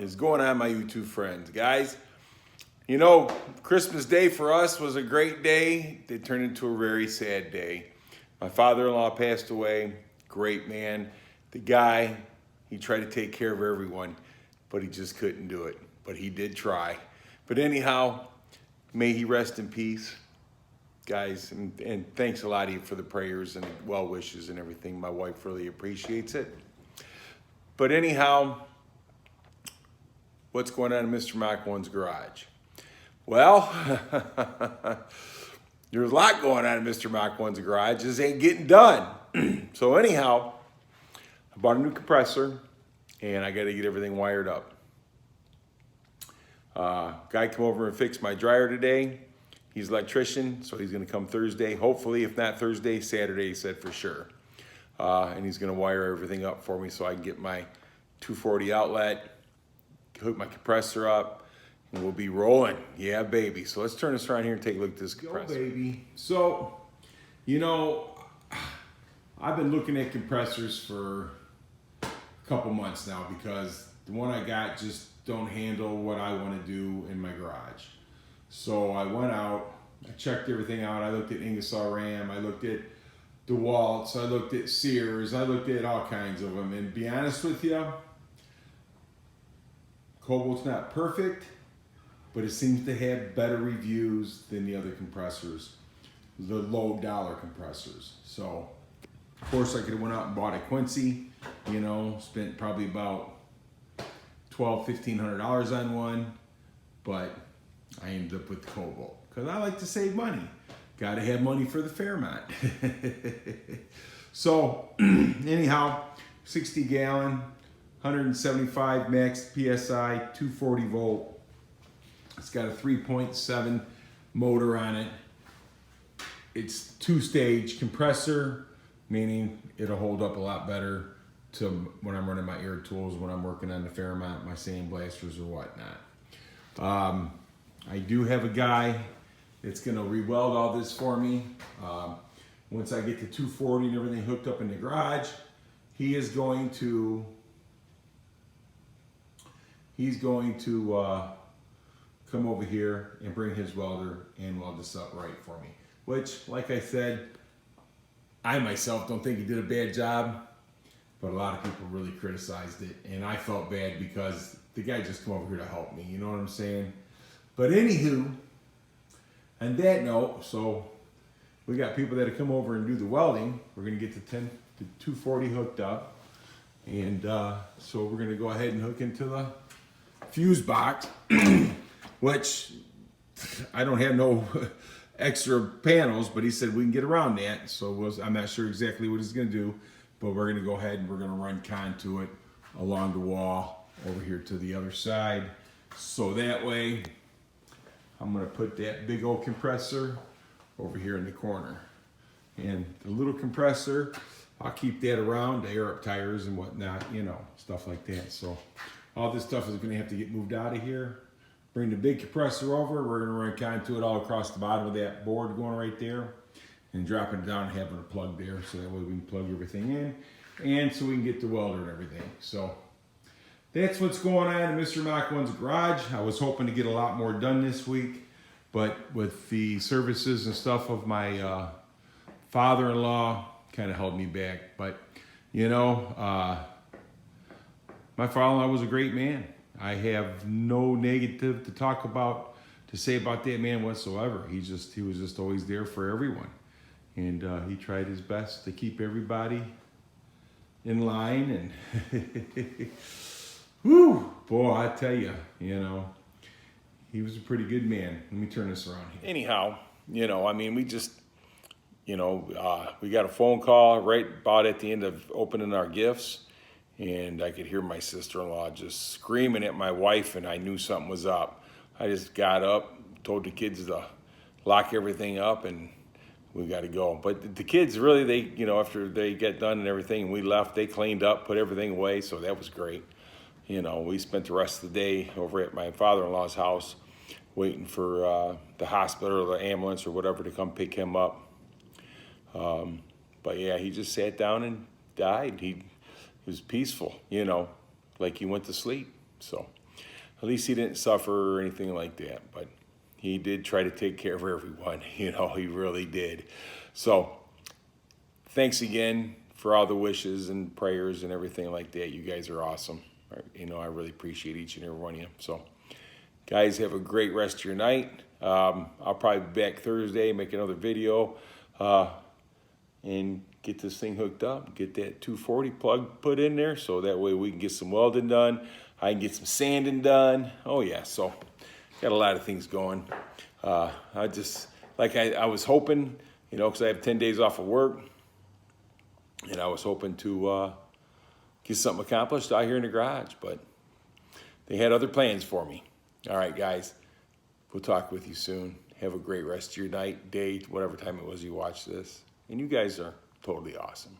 is going on, my YouTube friends? Guys, you know, Christmas Day for us was a great day. It turned into a very sad day. My father-in-law passed away. Great man. The guy, he tried to take care of everyone, but he just couldn't do it. But he did try. But anyhow, may he rest in peace. Guys, and thanks a lot of you for the prayers and well wishes and everything. My wife really appreciates it. But anyhow, what's going on in Mr. Mach 1's garage? Well, there's a lot going on in Mr. Mach 1's garage. This ain't getting done. So anyhow, I bought a new compressor and I got to get everything wired up. Guy come over and fix my dryer today. He's an electrician, so he's going to come Thursday. Hopefully, if not Thursday, Saturday, he said for sure. And he's going to wire everything up for me so I can get my 240 outlet, hook my compressor up, and we'll be rolling. Yeah, baby. So let's turn this around here and take a look at this compressor. Go, baby. So, you know, I've been looking at compressors for a couple months now because the one I got just don't handle what I want to do in my garage. So I went out, I checked everything out. I looked at Ingersoll Rand, I looked at DeWalt's, I looked at Sears, I looked at all kinds of them. And to be honest with you, Kobalt's not perfect, but it seems to have better reviews than the other compressors, the low dollar compressors. So, of course, I could have went out and bought a Quincy, you know, spent probably about $1,200–1,500 on one, but I ended up with the Kobalt because I like to save money. Got to have money for the Fairmont. So anyhow, 60 gallon, 175 max PSI, 240 volt. It's got a 3.7 motor on it. It's two-stage compressor, meaning it'll hold up a lot better to when I'm running my air tools, when I'm working on the Fairmont, my sandblasters or whatnot. I do have a guy that's going to re-weld all this for me. Once I get the 240 and everything hooked up in the garage, he's going to come over here and bring his welder and weld this up right for me. Which, like I said, I myself don't think he did a bad job, but a lot of people really criticized it, and I felt bad because the guy just come over here to help me. You know what I'm saying? But anywho, on that note, so we got people that come over and do the welding. We're going to get the 240 hooked up. And so we're going to go ahead and hook into the fuse box, which I don't have no extra panels, but he said we can get around that. So I'm not sure exactly what he's going to do, but we're going to go ahead and we're going to run conduit along the wall over here to the other side. So that way, I'm going to put that big old compressor over here in the corner. And the little compressor, I'll keep that around to air up tires and whatnot, you know, stuff like that. So all this stuff is going to have to get moved out of here. Bring the big compressor over. We're going to run conduit all across the bottom of that board going right there. And dropping it down and having a plug there. So that way we can plug everything in. And so we can get the welder and everything. So that's what's going on in Mr. Mach 1's garage. I was hoping to get a lot more done this week, but with the services and stuff of my father-in-law, kind of held me back. But, you know, my father-in-law was a great man. I have no negative to say about that man whatsoever. He was just always there for everyone. And he tried his best to keep everybody in line. And whew, boy, I tell you, you know, he was a pretty good man. Let me turn this around here. Anyhow, you know, I mean, we just, you know, we got a phone call right about at the end of opening our gifts, and I could hear my sister-in-law just screaming at my wife, and I knew something was up. I just got up, told the kids to lock everything up, and we got to go. But the kids really, they, you know, after they get done and everything, and we left, they cleaned up, put everything away, so that was great. You know, we spent the rest of the day over at my father-in-law's house waiting for the hospital or the ambulance or whatever to come pick him up. But yeah, he just sat down and died. He was peaceful, you know, like he went to sleep. So At least he didn't suffer or anything like that, but he did try to take care of everyone. You know, he really did. So thanks again for all the wishes and prayers and everything like that. You guys are awesome. You know, I really appreciate each and every one of you. So guys, have a great rest of your night. I'll probably be back Thursday, make another video, and get this thing hooked up, get that 240 plug put in there, so that way we can get some welding done. I can get some sanding done. Oh yeah, so got a lot of things going. I just, like I was hoping, you know, because I have 10 days off of work, and I was hoping to get something accomplished out here in the garage, but they had other plans for me. All right, guys, we'll talk with you soon. Have a great rest of your night, day, whatever time it was you watch this. And you guys are totally awesome.